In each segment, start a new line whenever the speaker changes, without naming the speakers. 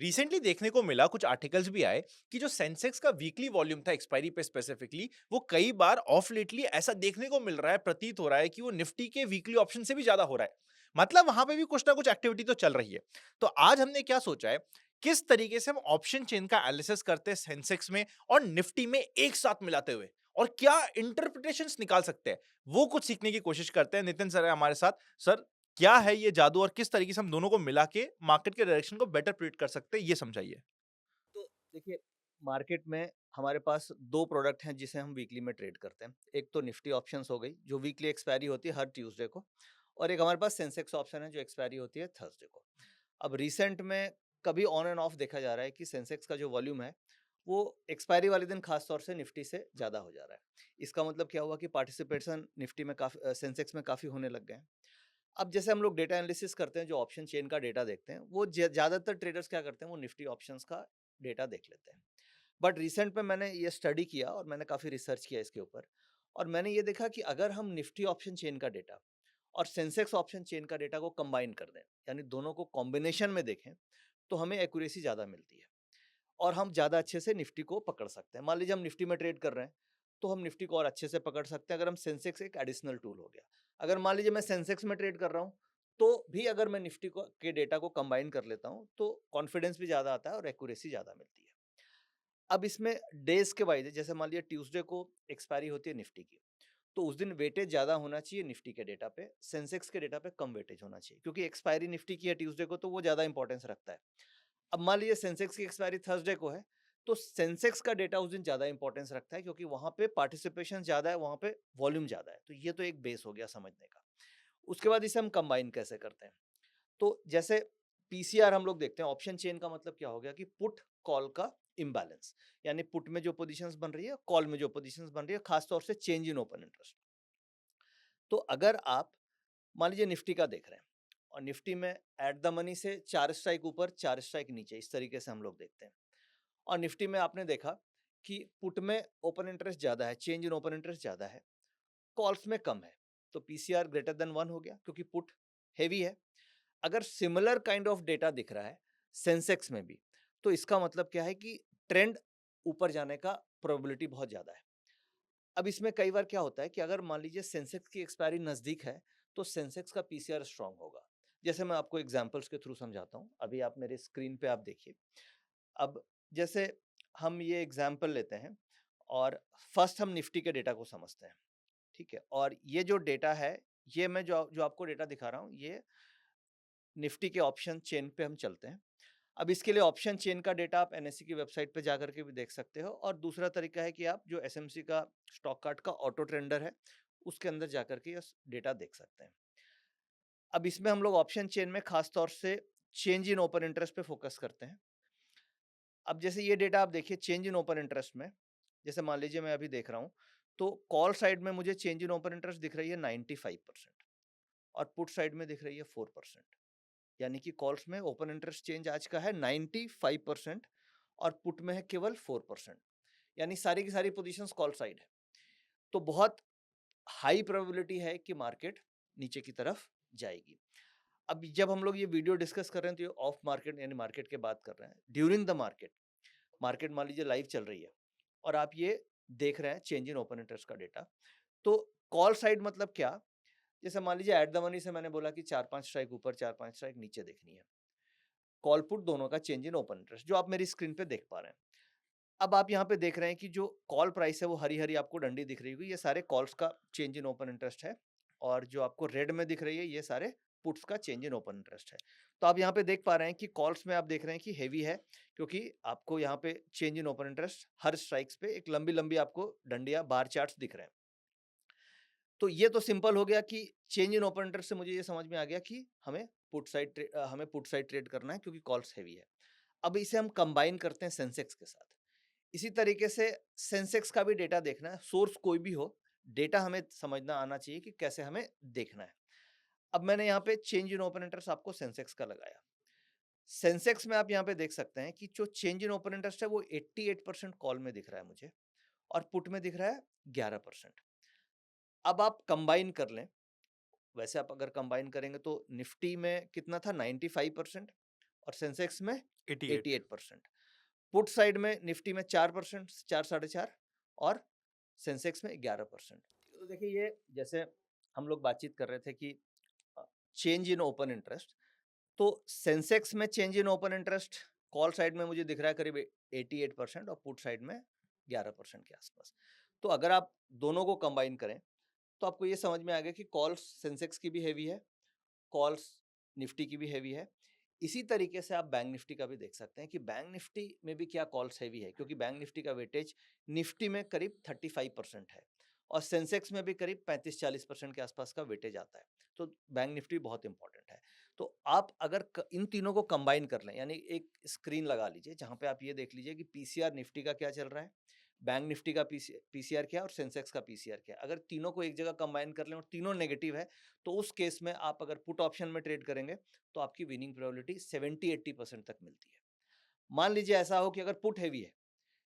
Recently देखने को मिला, कुछ आर्टिकल्स भी आए कि जो सेंसेक्स का वीकली वॉल्यूम था एक्सपायरी पे स्पेसिफिकली, वो कई बार ऑफ लेटली ऐसा देखने को मिल रहा है, प्रतीत हो रहा है कि वो निफ्टी के वीकली ऑप्शन से भी ज्यादा हो रहा है। मतलब वहां पे भी कुछ ना कुछ एक्टिविटी तो चल रही है। तो आज हमने क्या सोचा है, किस तरीके से हम ऑप्शन चेन का एनालिसिस करते हैं सेंसेक्स में और निफ्टी में एक साथ मिलाते हुए, और क्या इंटरप्रिटेशंस निकाल सकते हैं, वो कुछ सीखने की कोशिश करते हैं। नितिन सर है हमारे साथ। सर, क्या है ये जादू और किस तरीके से हम दोनों को मिला के मार्केट के डायरेक्शन को बेटर प्रिडिक्ट कर सकते हैं, ये समझाइए?
तो देखिए, मार्केट में हमारे पास 2 प्रोडक्ट हैं जिसे हम वीकली में ट्रेड करते हैं। एक तो निफ्टी ऑप्शंस हो गई, जो वीकली एक्सपायरी होती है हर ट्यूसडे को, और एक हमारे पास सेंसेक्स ऑप्शन है जो एक्सपायरी होती है थर्सडे को। अब रिसेंट में कभी ऑन एंड ऑफ देखा जा रहा है कि सेंसेक्स का जो वॉल्यूम है, वो एक्सपायरी वाले दिन खास तौर से निफ्टी से ज़्यादा हो जा रहा है। इसका मतलब क्या हुआ कि पार्टिसिपेशन निफ्टी में सेंसेक्स में काफ़ी होने लग गए हैं। अब जैसे हम लोग डेटा एनालिसिस करते हैं, जो ऑप्शन चेन का डेटा देखते हैं, वो ज़्यादातर ट्रेडर्स क्या करते हैं, वो निफ्टी ऑप्शंस का डेटा देख लेते हैं। बट रिसेंट में मैंने ये स्टडी किया और मैंने काफ़ी रिसर्च किया इसके ऊपर, और मैंने ये देखा कि अगर हम निफ्टी ऑप्शन चेन का डेटा और सेंसेक्स ऑप्शन चेन का डेटा को कंबाइन कर दें, यानी दोनों को कॉम्बिनेशन में देखें, तो हमें एक्यूरेसी ज़्यादा मिलती है और हम ज़्यादा अच्छे से निफ्टी को पकड़ सकते हैं। मान लीजिए हम निफ्टी में ट्रेड कर रहे हैं, तो हम निफ्टी को और अच्छे से पकड़ सकते हैं अगर हम सेंसेक्स एक एडिशनल टूल हो गया। अगर मान लीजिए मैं सेंसेक्स में ट्रेड कर रहा हूँ, तो भी अगर मैं निफ्टी को के डेटा को कंबाइन कर लेता हूँ, तो कॉन्फिडेंस भी ज़्यादा आता है और एक्यूरेसी ज़्यादा मिलती है। अब इसमें डेज के वाइज, जैसे मान लीजिए ट्यूसडे को एक्सपायरी होती है निफ्टी की, तो उस दिन वेटेज ज़्यादा होना चाहिए निफ्टी के डेटा पे, सेंसेक्स के डेटा पे कम वेटेज होना चाहिए, क्योंकि एक्सपायरी निफ्टी की है ट्यूसडे को, तो वो ज़्यादा इंपॉर्टेंस रखता है। अब मान लीजिए सेंसेक्स की एक्सपायरी थर्सडे को है, तो सेंसेक्स का डेटा उस दिन ज़्यादा इंपॉर्टेंस रखता है, क्योंकि वहाँ पे पार्टिसिपेशन ज़्यादा है, वहाँ पे वॉल्यूम ज़्यादा है। तो ये तो एक बेस हो गया समझने का। उसके बाद इसे हम कंबाइन कैसे करते हैं? तो जैसे पीसीआर हम लोग देखते हैं, ऑप्शन चेन का मतलब क्या हो गया कि पुट कॉल का इम्बैलेंस, यानी पुट में जो पोजीशंस बन रही है, कॉल में जो पोजीशंस बन रही है, खास तौर से चेंज इन ओपन इंटरेस्ट। तो अगर आप मान लीजिए निफ्टी का देख रहे हैं, और निफ्टी में एट द मनी से 4 स्ट्राइक ऊपर 4 स्ट्राइक नीचे, इस तरीके से हम लोग देखते हैं। और निफ्टी में आपने देखा कि पुट में ओपन इंटरेस्ट ज़्यादा है, चेंज इन ओपन इंटरेस्ट ज़्यादा है, कॉल्स में कम है। तो पीसीआर ग्रेटर देन 1 हो गया, क्योंकि पुट हेवी है। अगर सिमिलर काइंड ऑफ डेटा दिख रहा है सेंसेक्स में भी, तो इसका मतलब क्या है कि ट्रेंड ऊपर जाने का प्रोबेबिलिटी बहुत ज़्यादा है। अब इसमें कई बार क्या होता है कि अगर मान लीजिए सेंसेक्स की एक्सपायरी नज़दीक है, तो सेंसेक्स का पीसीआर स्ट्रांग होगा। जैसे मैं आपको एग्जांपल्स के थ्रू समझाता हूँ। अभी आप मेरे स्क्रीन पे आप देखिए। अब जैसे हम ये एग्जांपल लेते हैं, और फर्स्ट हम निफ्टी के डेटा को समझते हैं, ठीक है? और ये जो डेटा है, ये मैं जो जो आपको डेटा दिखा रहा हूँ, ये निफ्टी के ऑप्शन चेन पे हम चलते हैं। अब इसके लिए ऑप्शन चेन का डेटा आप एनएससी की वेबसाइट पे जाकर के भी देख सकते हो, और दूसरा तरीका है कि आप जो एसएमसी का स्टॉक कार्ड का ऑटो ट्रेंडर है, उसके अंदर जाकर के ये डेटा देख सकते हैं। अब इसमें हम लोग ऑप्शन चेन में खास तौर से चेंज इन ओपन इंटरेस्ट पे फोकस करते हैं। अब जैसे ये डेटा आप देखिए, चेंज इन ओपन इंटरेस्ट में, जैसे मान लीजिए मैं अभी देख रहा हूँ, तो कॉल साइड में मुझे चेंज इन ओपन इंटरेस्ट दिख रही है 95%, और पुट साइड में दिख रही है 4%। यानी कि कॉल्स में ओपन इंटरेस्ट चेंज आज का है 95% और पुट में है केवल 4%। यानी सारी की सारी पोजीशंस कॉल साइड है। तो बहुत हाई प्रोबेबिलिटी है कि मार्केट नीचे की तरफ जाएगी। अब जब हम लोग ये वीडियो डिस्कस कर रहे हैं, तो ये ऑफ मार्केट यानी मार्केट के बात कर रहे हैं। ड्यूरिंग द मार्केट, मार्केट मान लीजिए लाइव चल रही है, और आप ये देख रहे हैं चेंज इन ओपन इंटरेस्ट का डेटा। तो कॉल साइड मतलब क्या? जैसे मान लीजिए एट द मनी से मैंने बोला कि 4-5 स्ट्राइक ऊपर 4-5 स्ट्राइक नीचे देखनी है। कॉल पुट दोनों का चेंज इन ओपन इंटरेस्ट जो आप मेरी स्क्रीन पे देख पा रहे हैं। अब आप यहाँ पे देख रहे हैं कि जो कॉल प्राइस है, वो हरी-हरी आपको डंडी दिख रही होगी, ये सारे कॉल्स का चेंज इन ओपन इंटरेस्ट है, और जो आपको रेड में दिख रही है, ये सारे पुट्स का चेंज इन ओपन इंटरेस्ट है। तो आप यहाँ पे देख पा रहे हैं कि कॉल्स में आप देख रहे हैं कि हेवी है, क्योंकि आपको यहाँ पे change in open interest her strikes पे एक लंबी-लंबी आपको डंडियाँ बार चार्ट्स दिख रहे हैं। तो ये तो सिंपल हो गया कि चेंज इन ओपन इंटरेस्ट से मुझे ये समझ में आ गया कि हमें पुट साइड ट्रेड करना है, क्योंकि कॉल्स हेवी है। अब इसे हम कंबाइन करते हैं सेंसेक्स के साथ। इसी तरीके से सेंसेक्स का भी डेटा देखना है, सोर्स कोई भी हो, डेटा हमें समझना आना चाहिए कि कैसे हमें देखना है। अब मैंने यहाँ पे चेंज इन ओपन इंटरेस्ट आपको सेंसेक्स का लगाया। सेंसेक्स में आप यहाँ पे देख सकते हैं कि जो चेंज इन ओपन इंटरेस्ट है, वो 88% कॉल में दिख रहा है मुझे, और पुट में दिख रहा है 11%। अब आप कंबाइन कर लें, वैसे आप अगर कंबाइन करेंगे तो निफ्टी में कितना था 95%, और सेंसेक्स में
88।
88%। पुट साइड में निफ्टी में 4%, 4 साढ़े 4, और सेंसेक्स में 11%। तो देखिए, ये जैसे हम लोग बातचीत कर रहे थे कि चेंज इन ओपन इंटरेस्ट, तो सेंसेक्स में change in open interest call side में मुझे दिख रहा है करीब 88% और पुट साइड में 11% के आसपास। तो अगर आप दोनों को कंबाइन करें तो आपको ये समझ में आ गया कि कॉल्स सेंसेक्स की भी हैवी है, कॉल्स निफ्टी की भी हैवी है। इसी तरीके से आप बैंक निफ्टी का भी देख सकते हैं कि बैंक निफ्टी में भी क्या कॉल्स हैवी है, क्योंकि बैंक निफ्टी का वेटेज निफ्टी में करीब 35% है और सेंसेक्स में भी करीब 35-40% के आसपास का वेटेज आता है। तो बैंक निफ्टी बहुत इंपॉर्टेंट है। तो आप अगर इन तीनों को कंबाइन कर लें, यानी एक स्क्रीन लगा लीजिए जहां पे आप ये देख लीजिए कि पीसीआर निफ्टी का क्या चल रहा है, बैंक निफ्टी का पीसीआर क्या है और सेंसेक्स का पीसीआर क्या है। अगर तीनों को एक जगह कंबाइन कर लें और तीनों नेगेटिव है, तो उस केस में आप अगर पुट ऑप्शन में ट्रेड करेंगे तो आपकी विनिंग प्रोबेबिलिटी 70-80% तक मिलती है। मान लीजिए ऐसा हो कि अगर पुट हैवी है,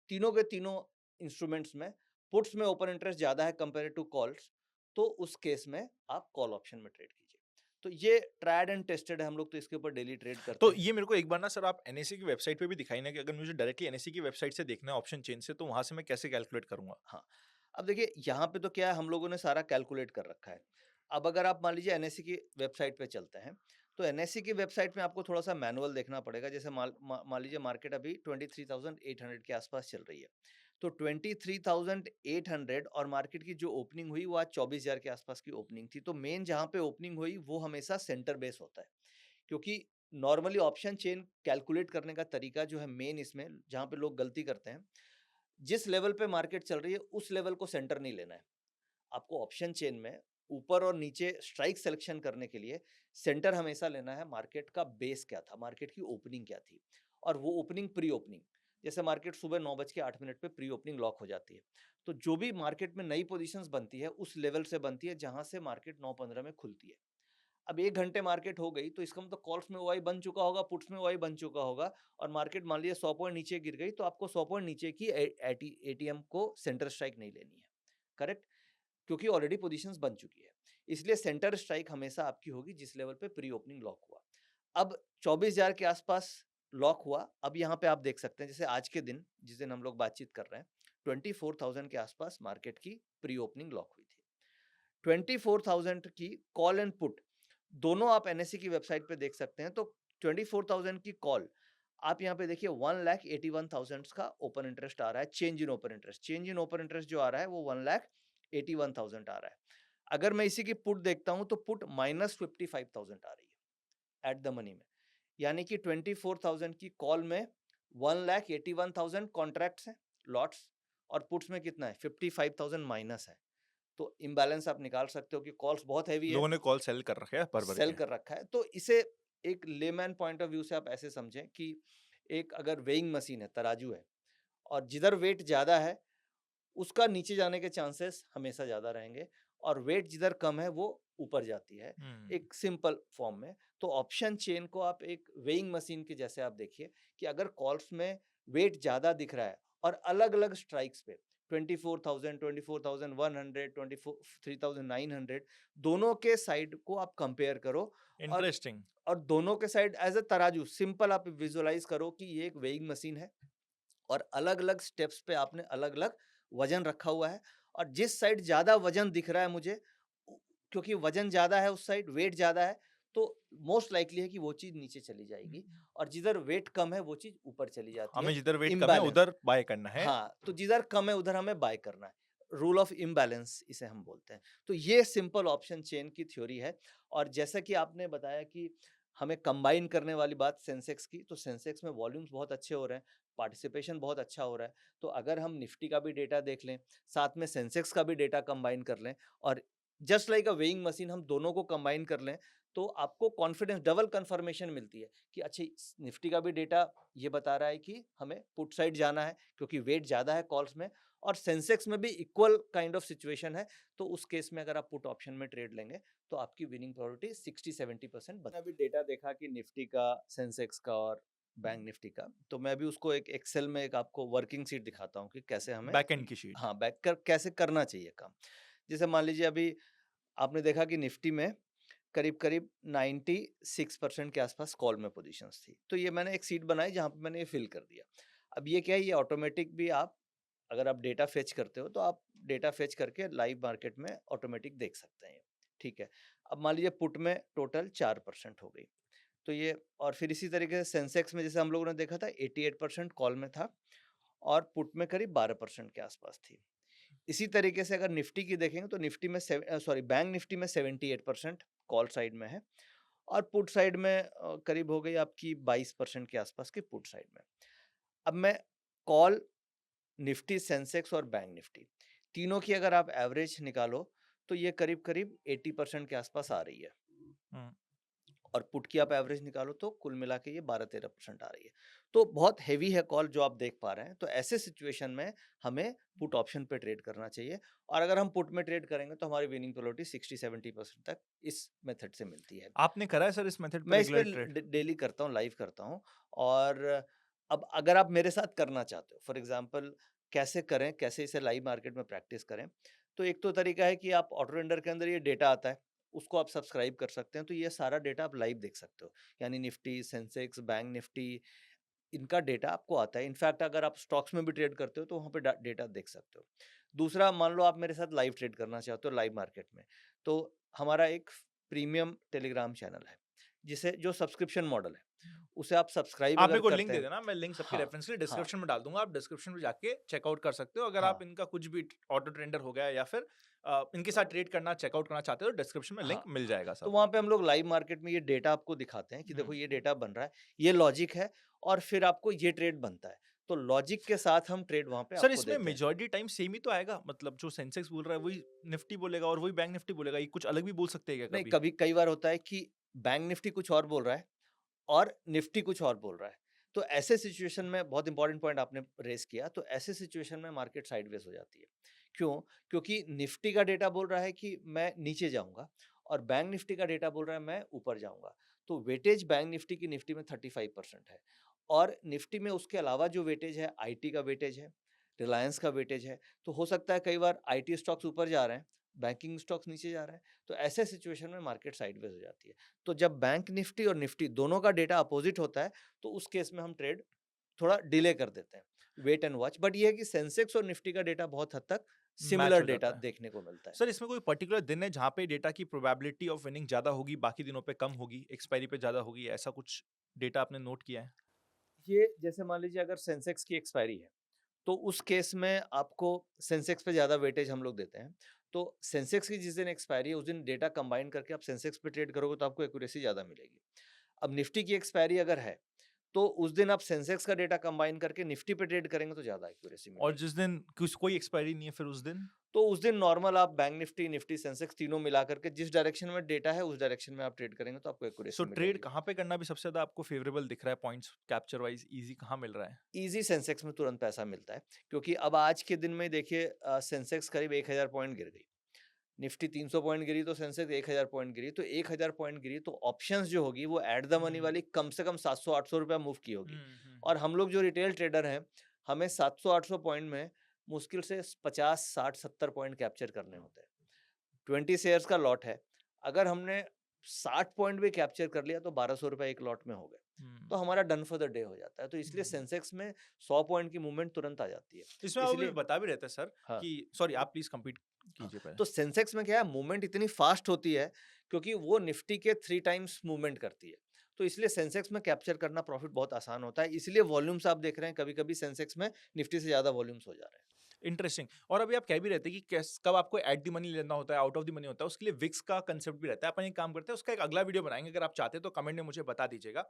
तीनों के तीनों इंस्ट्रूमेंट्स में पुट्स में ओपन इंटरेस्ट ज्यादा है कंपेयर टू कॉल्स, तो उस केस में आप कॉल ऑप्शन में ट्रेड कीजिए। तो ये ट्राइड एंड टेस्टेड है, हम लोग तो इसके ऊपर डेली ट्रेड करते
तो
हैं।
ये मेरे को एक बार ना सर आप एनएससी की वेबसाइट पे भी दिखाई ना, कि अगर मुझे डायरेक्टली एनएससी की वेबसाइट से देखना है ऑप्शन चेन से, तो वहां से मैं कैसे कैलकुलेट करूंगा?
हाँ, अब देखिए यहाँ पे तो क्या है, हम लोगों ने सारा कैलकुलेट कर रखा है। अब अगर आप मान लीजिए एनएससी की वेबसाइट पे चलते हैं, तो एनएससी की वेबसाइट में आपको थोड़ा-सा मैनुअल देखना पड़ेगा। जैसे मान लीजिए मार्केट अभी 23,800 के आसपास चल रही है। तो 23,800 और मार्केट की जो ओपनिंग हुई वो आज 24,000 के आसपास की ओपनिंग थी। तो मेन जहाँ पे ओपनिंग हुई वो हमेशा सेंटर बेस होता है। क्योंकि नॉर्मली ऑप्शन चेन कैलकुलेट करने का तरीका जो है मेन इसमें जहाँ पे लोग गलती करते हैं, जिस लेवल पे मार्केट चल रही है उस लेवल को सेंटर नहीं लेना है। आपको ऑप्शन चेन में ऊपर और नीचे स्ट्राइक सिलेक्शन करने के लिए सेंटर हमेशा लेना है मार्केट का बेस क्या था, मार्केट की ओपनिंग क्या थी, और वो ओपनिंग प्री ओपनिंग। जैसे मार्केट सुबह 9:08 पे प्री ओपनिंग लॉक हो जाती है, तो जो भी मार्केट में नई पोजीशंस बनती है उस लेवल से बनती है जहां से मार्केट 9:15 में खुलती है। अब 1 घंटे मार्केट हो गई तो इसका मतलब कॉल्स में ओआई बन चुका होगा, पुट्स में ओआई बन चुका होगा, और मार्केट मान लीजिए 100 पॉइंट नीचे गिर गई, तो आपको 100 पॉइंट नीचे की एटीएम को सेंटर स्ट्राइक नहीं लेनी है। करेक्ट? क्योंकि ऑलरेडी पोजीशंस बन चुकी है। इसलिए सेंटर स्ट्राइक हमेशा आपकी होगी जिस लेवल पे प्री ओपनिंग लॉक हुआ। अब 24,000 के आसपास लॉक हुआ। अब यहाँ पे आप देख सकते हैं जैसे आज के दिन, जिस दिन हम लोग बातचीत कर रहे हैं, 24,000 के आसपास मार्केट की प्री ओपनिंग लॉक हुई थी। 24,000 की कॉल एंड पुट दोनों आप एनएससी की वेबसाइट पे देख सकते हैं। तो 24,000 की कॉल आप यहाँ पे देखिए 1,81,000 का ओपन इंटरेस्ट आ रहा है। Change in open interest, change in open interest जो आ रहा है वो 1,81,000 आ रहा है। अगर मैं इसी की पुट देखता हूं तो पुट -55,000 आ रही है एट द मनी में। यानी कि 24,000 की कॉल में 1,81,000 कॉन्ट्रैक्ट्स हैं, लॉट्स, और पुट्स में कितना है, 55,000 माइनस है। तो इम्बैलेंस आप निकाल सकते हो कि कॉल्स बहुत हैवी है,
लोगों ने कॉल सेल कर रखे हैं भर भर
सेल
के।
कर रखा है। तो इसे एक लेमैन पॉइंट ऑफ व्यू से आप ऐसे समझें कि एक अगर वेइंग मशीन है, तराजू है, और जिधर वेट ज्यादा है उसका नीचे जाने के चांसेस हमेशा ज्यादा रहेंगे, और वेट जिधर कम है वो ऊपर जाती है,
हम्म।
एक सिंपल फॉर्म में। तो ऑप्शन चेन को आप एक वेइंग मशीन के जैसे आप देखिए कि अगर कॉल्स में वेट ज्यादा दिख रहा है और अलग अलग स्ट्राइक्स पे 24,000, 24,100, 23,900, दोनों के साइड को आप कंपेयर करो, और
इंटरेस्टिंग।
दोनों के साइड एज अ तराजू सिंपल आप विजुअलाइज करो कि ये एक वेइंग मशीन है, और अलग अलग स्टेप्स पे आपने अलग अलग वजन रखा हुआ है, और जिस साइड ज्यादा वजन दिख रहा है मुझे, क्योंकि वजन ज्यादा है उस साइड, वेट ज्यादा है, तो मोस्ट लाइकली है कि वो चीज नीचे चली जाएगी, और जिधर वेट कम है वो चीज ऊपर चली जाती
हमें
है।
जिधर वेट कम है
इम्बैलेंस,
उधर बाय करना है।
हाँ, तो जिधर कम है उधर हमें बाय करना है। रूल ऑफ इम्बैलेंस इसे हम बोलते हैं। तो ये सिंपल ऑप्शन चेन की थ्योरी है। और जैसा कि आपने बताया कि हमें कंबाइन करने वाली बात सेंसेक्स की, तो सेंसेक्स में वॉल्यूम्स बहुत अच्छे हो रहे हैं, पार्टिसिपेशन बहुत अच्छा हो रहा है। तो अगर हम निफ्टी का भी डेटा देख लें, साथ में सेंसेक्स का भी डेटा कंबाइन कर लें, और जस्ट लाइक अ वेइंग मशीन हम दोनों को कंबाइन कर लें, तो आपको कॉन्फिडेंस, डबल कंफर्मेशन मिलती है कि अच्छा, निफ्टी का भी डेटा ये बता रहा है कि हमें पुट साइड जाना है क्योंकि वेट ज्यादा है कॉल्स में, और सेंसेक्स में भी इक्वल काइंड ऑफ सिचुएशन है। तो उस केस में अगर आप पुट ऑप्शन में ट्रेड लेंगे तो आपकी विनिंग प्रोबेबिलिटी 60-70% बन। अभी डेटा देखा कि निफ्टी का, सेंसेक्स का और बैंक निफ्टी का, तो मैं अभी उसको एक एक्सेल में एक आपको वर्किंग सीट दिखाता हूँ कि कैसे हमें,
बैक एंड की शीट।
हाँ, कैसे करना चाहिए काम। जैसे मान लीजिए अभी आपने देखा कि निफ्टी में करीब-करीब 96% के आसपास कॉल में पोजीशंस थी। तो ये मैंने एक सीट बनाई जहाँ पे मैंने ये फिल कर दिया। अब ये क्या है, ये ऑटोमेटिक भी आप अगर आप डेटा फेच करते हो तो आप डेटा फेच करके लाइव मार्केट में ऑटोमेटिक देख सकते हैं। ठीक है। अब मान लीजिए पुट में टोटल 4% हो गई। तो ये और फिर इसी तरीके से सेंसेक्स में जैसे हम लोगों ने देखा था 88% कॉल में था और पुट में करीब 12% के आसपास थी। इसी तरीके से अगर निफ्टी की देखेंगे तो निफ्टी में बैंक निफ्टी में 78% कॉल साइड में है और पुट साइड में करीब हो गई आपकी 22% के आसपास की पुट साइड में। अब मैं कॉल, निफ्टी, सेंसेक्स और बैंक निफ्टी तीनों की अगर आप एवरेज निकालो तो ये करीब-करीब 80% के आसपास आ रही है।
हुँ।
और पुट की आप एवरेज निकालो तो कुल मिला के ये 12-13% आ रही है। तो बहुत हेवी है कॉल जो आप देख पा रहे हैं। तो ऐसे सिचुएशन में हमें पुट ऑप्शन पे ट्रेड करना चाहिए और अगर हम पुट में ट्रेड करेंगे तो हमारी विनिंग प्रोबेबिलिटी 60-70% तक इस मेथड से मिलती है।
आपने करा है सर इस मेथड पे
मैं इस पे
रेगुलर ट्रेड?
डेली करता हूँ, लाइव करता हूँ और अब अगर आप मेरे साथ करना चाहते हो, फॉर एग्जांपल कैसे करें, कैसे इसे लाइव मार्केट में प्रैक्टिस करें, तो एक तो तरीका है कि आप ऑटो रेंडर के अंदर ये डेटा आता है, उसको आप सब्सक्राइब कर सकते हैं, तो ये सारा डेटा आप लाइव देख सकते हो। यानी निफ्टी, सेंसेक्स, बैंक निफ्टी, इनका डेटा आपको आता है। इनफैक्ट अगर आप स्टॉक्स में भी ट्रेड करते हो तो वहाँ पे डेटा देख सकते हो। दूसरा, मान लो आप मेरे साथ लाइव ट्रेड करना चाहते हो लाइव मार्केट में, तो हमारा एक प्रीमियम टेलीग्राम चैनल है, जिसे जो सब्सक्रिप्शन मॉडल है, उसे आप सब्सक्राइब
आप
अगर
मेरे को लिंक
करते
दे
हैं।
देना, मैं लिंक सबके
हाँ,
रेफरेंस के लिए
हाँ,
डिस्क्रिप्शन में डाल दूँगा, आप डिस्क्रिप्शन में जाके चेकआउट कर सकते हो। अगर आप
हाँ,
इनका कुछ भी ऑटो ट्रेडर हो गया या फिर इनके साथ ट्रेड करना, चेकआउट करना चाहते हो, डिस्क्रिप्शन में लिंक
हाँ,
मिल
हाँ।
जाएगा
तो
सब।
वहाँ पे हम लोग लाइव मार्केट में ये डेटा आपको दिखाते हैं कि
हुँ।
देखो ये डेटा बन रहा है, ये लॉजिक है और फिर आपको ये ट्रेड बनता है। तो लॉजिक के साथ हम ट्रेड वहाँ पे
सर
आपको
इसमें
देते हैं।
मेजॉरिटी टाइम सेम ही तो आएगा? मतलब जो सेंसेक्स बोल रहा है वही निफ्टी बोलेगा और वही बैंक निफ्टी बोलेगा, ये कुछ अलग भी बोल सकते हैं क्या
नहीं,
कभी?
कभी कई बार होता है कि बैंक निफ्टी कुछ और बोल रहा है और निफ्टी कुछ और बोल रहा है। तो ऐसे सिचुएशन में बहुत इंपॉर्टेंट पॉइंट आपने रेज़ किया, तो ऐसे सिचुएशन में मार्केट साइडवेज़ हो जाती है। क्यों? क्योंकि निफ्टी का डेटा बोल रहा है कि मैं नीचे जाऊँगा और बैंक निफ्टी का डेटा बोल रहा है मैं ऊपर जाऊँगा। तो वेटेज बैंक निफ्टी की निफ्टी में 35% है और निफ्टी में उसके अलावा जो वेटेज है, आईटी का वेटेज है, रिलायंस का वेटेज है। तो हो सकता है कई बार आईटी स्टॉक्स ऊपर जा रहे हैं, बैंकिंग स्टॉक्स नीचे जा रहे हैं। तो ऐसे सिचुएशन में मार्केट साइडवेज़ हो जाती है। तो जब बैंक निफ्टी और निफ्टी दोनों का डेटा अपोजिट होता है, तो उस केस में हम ट्रेड थोड़ा डिले कर देते हैं, वेट एंड वॉच। बट ये है कि सेंसेक्स और निफ्टी का डेटा बहुत हद तक
मैच
सिमिलर
हो
डेटा
जाता है।
देखने को मिलता है।
सर इसमें कोई पर्टिकुलर दिन है जहाँ पे डेटा की प्रोबेबिलिटी ऑफ विनिंग ज़्यादा होगी, बाकी दिनों पे कम होगी, एक्सपायरी पे ज़्यादा होगी, ऐसा कुछ डेटा आपने नोट किया है?
ये जैसे मान लीजिए अगर सेंसेक्स की एक्सपायरी है, तो उस केस में आपको सेंसेक्स पे ज़्यादा वेटेज हम लोग देते हैं। तो सेंसेक्स की जिस दिन एक्सपायरी है, उस दिन डेटा कंबाइन करके आप सेंसेक्स पे ट्रेड करोगे तो आपको एक्यूरेसी ज़्यादा मिलेगी। अब निफ्टी की एक्सपायरी अगर है, तो उस दिन आप सेंसेक्स का डेटा कंबाइन करके निफ्टी पे ट्रेड करेंगे तो ज़्यादा एक्यूरेसी
और
मिलेगी।
जिस दिन कुछ कोई एक्सपायरी नहीं है फिर उस दिन?
तो उस दिन नॉर्मल आप बैंक निफ्टी, निफ्टी, सेंसेक्स तीनों मिला करके जिस डायरेक्शन में डेटा है, उस डायरेक्शन में आप ट्रेड करेंगे तो आपको
सो
एक्यूरेसी
ट्रेड
मिलेगी।
कहाँ पे करना भी सबसे ज़्यादा आपको फेवरेबल दिख रहा है पॉइंट्स कैप्चर वाइज़ ईज़ी कहाँ मिल रहा है?
ईज़ी सेंसेक्स में तुरंत पैसा मिलता है, क्योंकि अब आज के दिन में देखिए सेंसेक्स करीब 1000 पॉइंट गिर गई। निफ्टी 300 पॉइंट गिरी तो सेंसेक्स 1000 पॉइंट गिरी, तो 1000 पॉइंट गिरी तो ऑप्शंस जो होगी वो एट द मनी
हुँ।
वाली कम से कम 700-800 रुपया मूव की होगी।
हुँ, हुँ,
और
हुँ।
हम लोग जो रिटेल ट्रेडर हैं, हमें 700-800 पॉइंट में मुश्किल से 50, 60, 70 पॉइंट कैप्चर करने होते हैं। 20 शेयर्स का लॉट है, अगर हमने 60 पॉइंट भी कैप्चर कर लिया तो 1200 रुपए एक लॉट में हो गए। तो
हुँ,
हमारा डन फॉर द डे हो जाता है। तो इसलिए
हुँ।
सेंसेक्स में 100 पॉइंट की मूवमेंट तुरंत आ जाती है।
इसमें आप अभी
इसलिए
बता भी रहे थे सर
हाँ।
कि सॉरी आप प्लीज़ कंप्लीट
हाँ,
कीजिए पहले।
तो सेंसेक्स में क्या है, मूवमेंट इतनी फास्ट होती है क्योंकि वो निफ्टी के 3 टाइम्स मूवमेंट करती है। तो इसलिए सेंसेक्स में कैप्चर करना प्रॉफिट बहुत आसान होता है। इसलिए वॉल्यूम्स आप देख रहे हैं कभी-कभी सेंसेक्स में निफ्टी से ज़्यादा वॉल्यूम्स हो जा रहे हैं।
इंटरेस्टिंग और अभी आप कह भी रहे थे कि कैस कब आपको एट द मनी लेना होता है, आउट ऑफ द मनी होता है, उसके लिए विक्स का कांसेप्ट भी रहता है। अपन एक काम करते हैं, उसका एक अगला वीडियो बनाएँगे, अगर आप चाहते हैं तो कमेंट में मुझे बता दीजिएगा।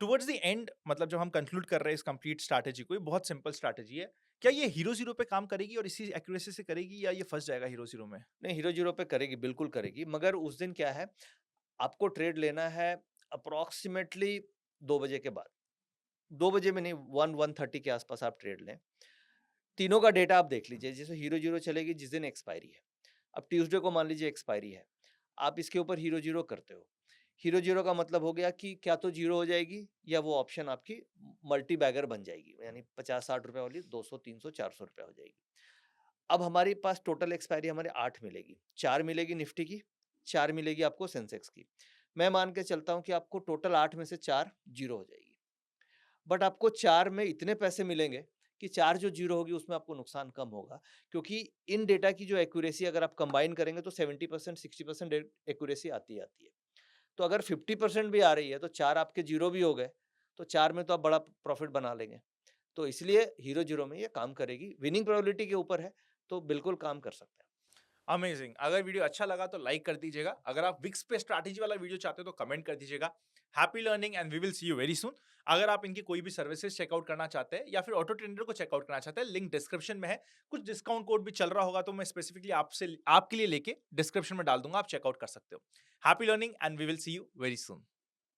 टुवर्ड्स द एंड मतलब जब हम कंक्लूड कर रहे हैं इस कंप्लीट स्ट्रैटेजी को, ये बहुत सिंपल स्ट्रैटेजी है। क्या ये हीरो ज़ीरो पे काम करेगी और इसी एक्यूरेसी से करेगी या ये फँस जाएगा हीरो ज़ीरो में?
नहीं, हीरो ज़ीरो पे करेगी, बिल्कुल करेगी। मगर उस दिन क्या है, आपको ट्रेड लेना है अप्रॉक्सिमेटली 2 बजे के बाद। 2 बजे में नहीं, 1-1:30 के आसपास आप ट्रेड लें। तीनों का डेटा आप देख लीजिए, जैसे हीरो ज़ीरो चलेगी जिस दिन एक्सपायरी है। अब ट्यूसडे को मान लीजिए एक्सपायरी है, आप इसके ऊपर हीरो ज़ीरो करते हो। हीरो ज़ीरो का मतलब हो गया कि क्या तो ज़ीरो हो जाएगी या वो ऑप्शन आपकी मल्टी बैगर बन जाएगी, यानी 50-60 रुपए वाली 200, 300, 400 रुपए हो जाएगी। अब हमारे पास टोटल एक्सपायरी हमारे 8 मिलेगी, 4 मिलेगी निफ्टी की, 4 मिलेगी आपको सेंसेक्स की। मैं मान के चलता हूँ कि आपको टोटल 8 में से 4 ज़ीरो हो जाएगी। बट आपको 4 में इतने पैसे मिलेंगे कि 4 जो ज़ीरो होगी उसमें आपको नुकसान कम होगा, क्योंकि इन डेटा की जो एक्यूरेसी अगर आप कंबाइन करेंगे तो 70% 60% एक्यूरेसी आती ही आती है। तो अगर 50% भी आ रही है तो 4 आपके ज़ीरो भी हो गए, तो 4 में तो आप बड़ा प्रॉफिट बना लेंगे। तो इसलिए हीरो ज़ीरो में ये काम करेगी, विनिंग प्रोबेबिलिटी के ऊपर है, तो बिल्कुल काम कर सकता है।
अमेजिंग। अगर वीडियो अच्छा लगा तो लाइक कर दीजिएगा। अगर आप विक्स पे स्ट्रैटेजी वाला वीडियो चाहते हो तो कमेंट कर दीजिएगा। Happy learning and we will see you very soon. अगर आप इनकी कोई भी सर्विसेज चेकआउट करना चाहते हैं या फिर ऑटो ट्रेडर को चेकआउट करना चाहते हैं, लिंक डिस्क्रिप्शन में है। कुछ डिस्काउंट कोड भी चल रहा होगा तो मैं स्पेसिफिकली आपसे आपके लिए लेके डिस्क्रिप्शन में डाल दूंगा, आप चेकआउट कर सकते हो। Happy learning and we will see you very soon.